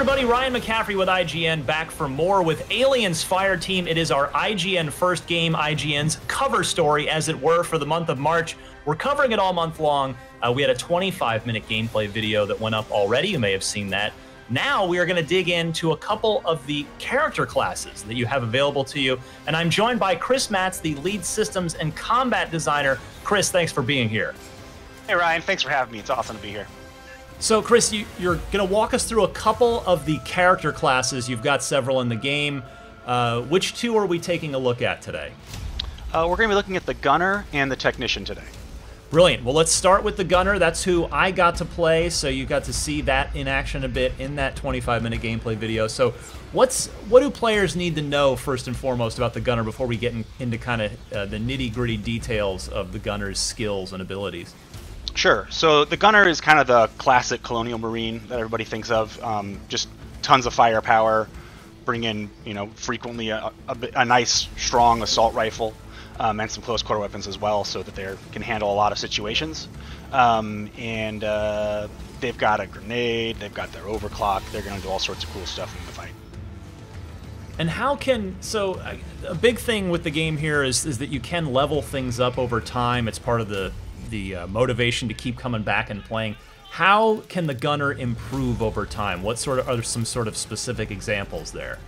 everybody, Ryan McCaffrey with IGN, back for more with Aliens Fireteam. It is our IGN first game, IGN's cover story, as it were, for the month of March. We're covering it all month long. We had a 25-minute gameplay video that went up already. You may have seen that. Now we are going to dig into a couple of the character classes that you have available to you. And I'm joined by Chris Matz, the lead systems and combat designer. Chris, thanks for being here. Hey, Ryan. Thanks for having me. It's awesome to be here. So, Chris, you're going to walk us through a couple of the character classes. You've got several in the game. Which two are we taking a look at today? We're going to be looking at the Gunner and the Technician today. Brilliant. Well, let's start with the Gunner. That's who I got to play, so you got to see that in action a bit in that 25-minute gameplay video. So what do players need to know, first and foremost, about the Gunner before we get into kind of the nitty-gritty details of the Gunner's skills and abilities? Sure. So the Gunner is kind of the classic Colonial Marine that everybody thinks of. Just tons of firepower, bring in, frequently a nice, strong assault rifle. And some close quarter weapons as well, so that they can handle a lot of situations. They've got a grenade, they've got their overclock, they're going to do all sorts of cool stuff in the fight. And so a big thing with the game here is that you can level things up over time. It's part of the motivation to keep coming back and playing. How can the Gunner improve over time? What are some sort of specific examples there?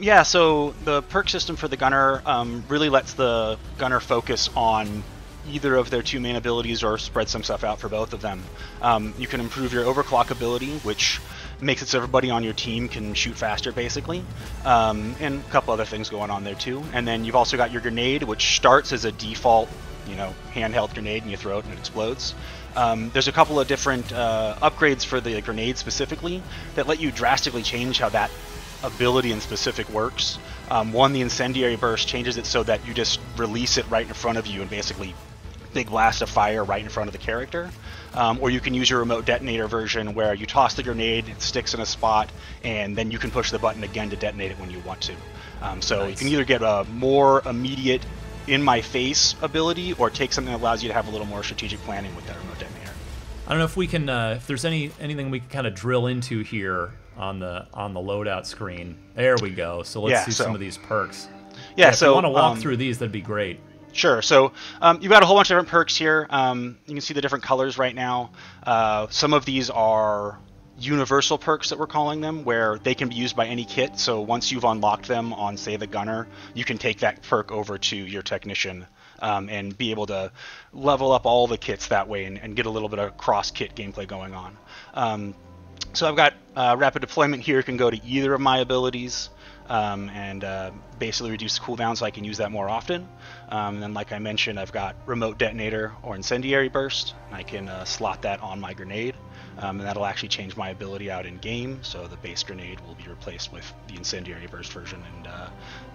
Yeah, so the perk system for the Gunner really lets the Gunner focus on either of their two main abilities or spread some stuff out for both of them. You can improve your overclock ability, which makes it so everybody on your team can shoot faster, basically, and a couple other things going on there too. And then you've also got your grenade, which starts as a default, handheld grenade, and you throw it and it explodes. There's a couple of different upgrades for the grenade specifically that let you drastically change how that ability in specific works. One, the incendiary burst changes it so that you just release it right in front of you and basically big blast of fire right in front of the character. Or you can use your remote detonator version where you toss the grenade, it sticks in a spot, and then you can push the button again to detonate it when you want to. So nice. You can either get a more immediate in-my-face ability or take something that allows you to have a little more strategic planning with that remote detonator. I don't know if we can, if there's anything we can kind of drill into here on the loadout screen. There we go. So let's see some of these perks. Yeah, so if you want to walk through these, that'd be great. Sure. So you've got a whole bunch of different perks here. You can see the different colors right now. Some of these are universal perks that we're calling them, where they can be used by any kit. So once you've unlocked them on, say, the Gunner, you can take that perk over to your Technician and be able to level up all the kits that way and get a little bit of cross-kit gameplay going on. So I've got rapid deployment here. Can go to either of my abilities and basically reduce cooldown so I can use that more often. And then, like I mentioned, I've got remote detonator or incendiary burst. I can slot that on my grenade, and that'll actually change my ability out in game. So the base grenade will be replaced with the incendiary burst version, and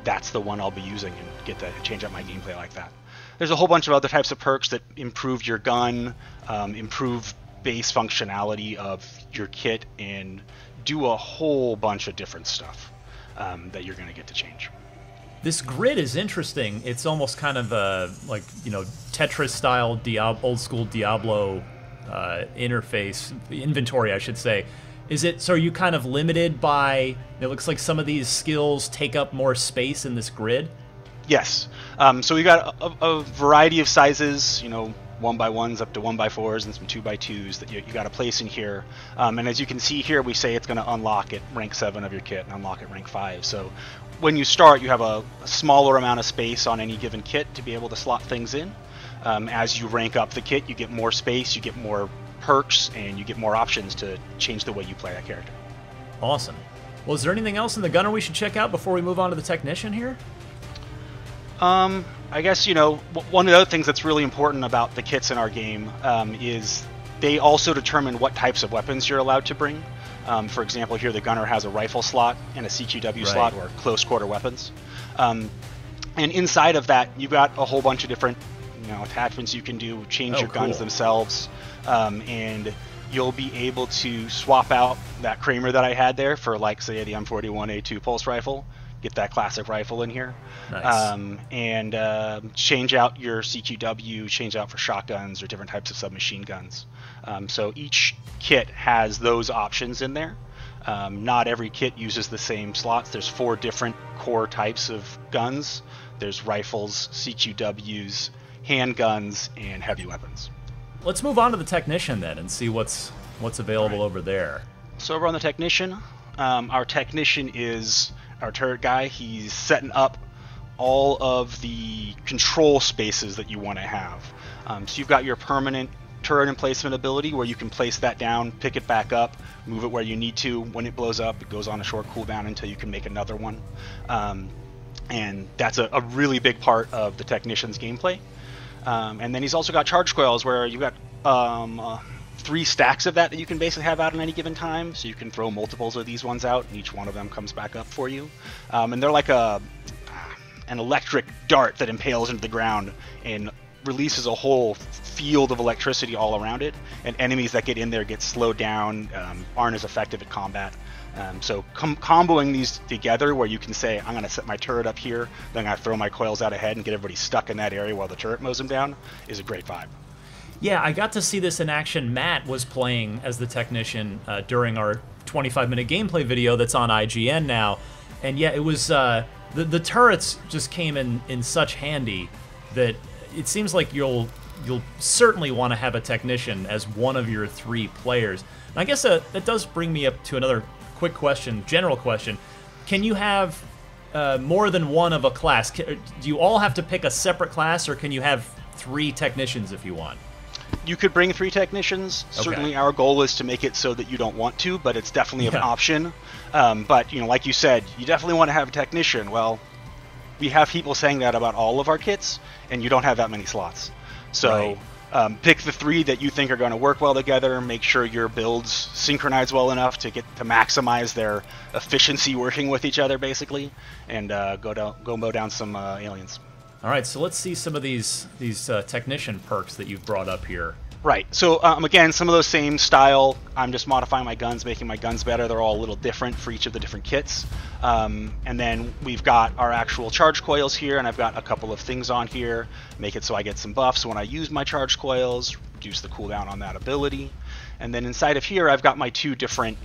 that's the one I'll be using and get to change up my gameplay like that. There's a whole bunch of other types of perks that improve your gun, improve base functionality of your kit, and do a whole bunch of different stuff that you're going to get to change. This grid is interesting. It's almost kind of like Tetris-style old school Diablo interface inventory, I should say. So are you kind of limited by? It looks like some of these skills take up more space in this grid. Yes. So we got a variety of sizes. 1x1s up to 1x4s and some 2x2s that you got to place in here. And as you can see here, we say it's going to unlock at rank 7 of your kit and unlock at rank 5. So when you start, you have a smaller amount of space on any given kit to be able to slot things in. As you rank up the kit, you get more space, you get more perks, and you get more options to change the way you play that character. Awesome. Well, is there anything else in the Gunner we should check out before we move on to the Technician here? I guess, one of the other things that's really important about the kits in our game is they also determine what types of weapons you're allowed to bring. For example, here the Gunner has a rifle slot and a CQW slot, or close quarter weapons. And inside of that, you've got a whole bunch of different attachments you can do, change your guns themselves, and you'll be able to swap out that Kramer that I had there for, like, say, the M41A2 pulse rifle. Get that classic rifle in here. Nice. And change out your CQW, change out for shotguns or different types of submachine guns. So each kit has those options in there. Not every kit uses the same slots. There's 4 different core types of guns. There's rifles, CQWs, handguns, and heavy weapons. Let's move on to the Technician then and see what's available over there. So over on the Technician, our Technician is our turret guy. He's setting up all of the control spaces that you want to have. So you've got your permanent turret emplacement ability where you can place that down, pick it back up, move it where you need to. When it blows up, it goes on a short cooldown until you can make another one. And that's a really big part of the Technician's gameplay. And then he's also got charge coils where you've got 3 stacks of that you can basically have out at any given time. So you can throw multiples of these ones out and each one of them comes back up for you. And they're like an electric dart that impales into the ground and releases a whole field of electricity all around it, and enemies that get in there get slowed down, aren't as effective at combat. So comboing these together where you can say, I'm going to set my turret up here, then I'm going to throw my coils out ahead and get everybody stuck in that area while the turret mows them down, is a great vibe. Yeah, I got to see this in action. Matt was playing as the Technician during our 25-minute gameplay video that's on IGN now, and yeah, it was the turrets just came in such handy that it seems like you'll certainly want to have a Technician as one of your 3 players. And I guess that does bring me up to another quick question, general question. Can you have more than one of a class? Do you all have to pick a separate class, or can you have 3 Technicians if you want? You could bring 3 Technicians. Okay. Certainly our goal is to make it so that you don't want to, but it's definitely an option. But, like you said, you definitely want to have a Technician. Well, we have people saying that about all of our kits, and you don't have that many slots. So pick the 3 that you think are going to work well together. Make sure your builds synchronize well enough to maximize their efficiency working with each other, basically, and go mow down some aliens. All right, so let's see some of these Technician perks that you've brought up here. Right. So again, some of those same style. I'm just modifying my guns, making my guns better. They're all a little different for each of the different kits. And then we've got our actual charge coils here, and I've got a couple of things on here. Make it so I get some buffs when I use my charge coils, reduce the cooldown on that ability. And then inside of here, I've got my 2 different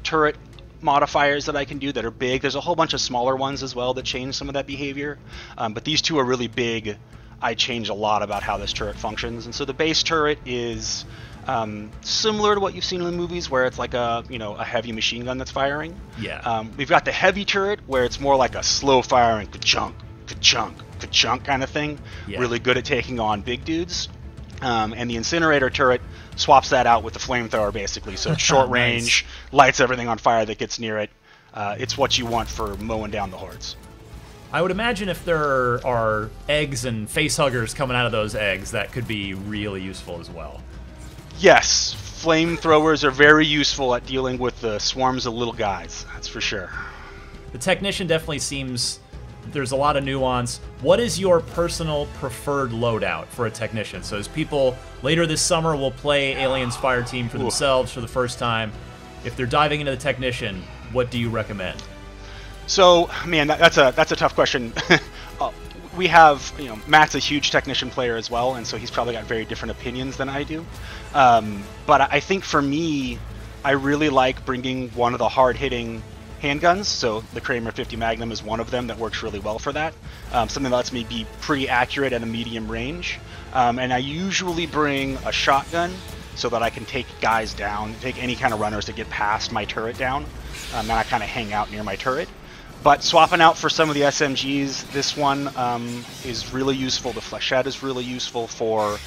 turret modifiers that I can do that are big. There's a whole bunch of smaller ones as well that change some of that behavior. But these 2 are really big. I change a lot about how this turret functions. And so the base turret is similar to what you've seen in the movies, where it's like a heavy machine gun that's firing. Yeah. We've got the heavy turret, where it's more like a slow firing, ka-chunk, ka-chunk, ka-chunk kind of thing. Yeah. Really good at taking on big dudes. And the incinerator turret swaps that out with the flamethrower, basically. So it's short range, lights everything on fire that gets near it. It's what you want for mowing down the hordes. I would imagine if there are eggs and facehuggers coming out of those eggs, that could be really useful as well. Yes, flamethrowers are very useful at dealing with the swarms of little guys, that's for sure. The Technician definitely seems... there's a lot of nuance. What is your personal preferred loadout for a Technician? So as people later this summer will play Aliens Fireteam for themselves for the first time, if they're diving into the Technician, what do you recommend? So, man, that's a tough question. We have, Matt's a huge Technician player as well, and so he's probably got very different opinions than I do. But I think for me, I really like bringing one of the hard-hitting handguns. So the Kramer 50 Magnum is one of them that works really well for that. Something that lets me be pretty accurate at a medium range. And I usually bring a shotgun so that I can take guys down, take any kind of runners that get past my turret down. And I kind of hang out near my turret. But swapping out for some of the SMGs, this one is really useful. The Flechette is really useful for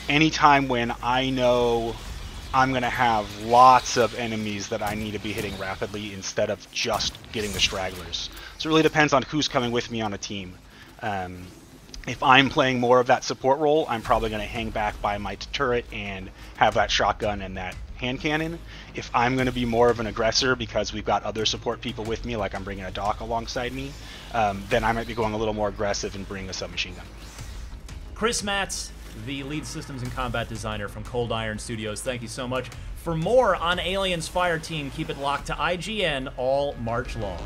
any time when I know I'm going to have lots of enemies that I need to be hitting rapidly instead of just getting the stragglers. So it really depends on who's coming with me on a team. If I'm playing more of that support role, I'm probably going to hang back by my turret and have that shotgun and that hand cannon. If I'm going to be more of an aggressor because we've got other support people with me, like I'm bringing a doc alongside me, then I might be going a little more aggressive and bring a submachine gun. Chris Matz, the lead systems and combat designer from Cold Iron Studios, thank you so much. For more on Aliens Fireteam, keep it locked to IGN all March long.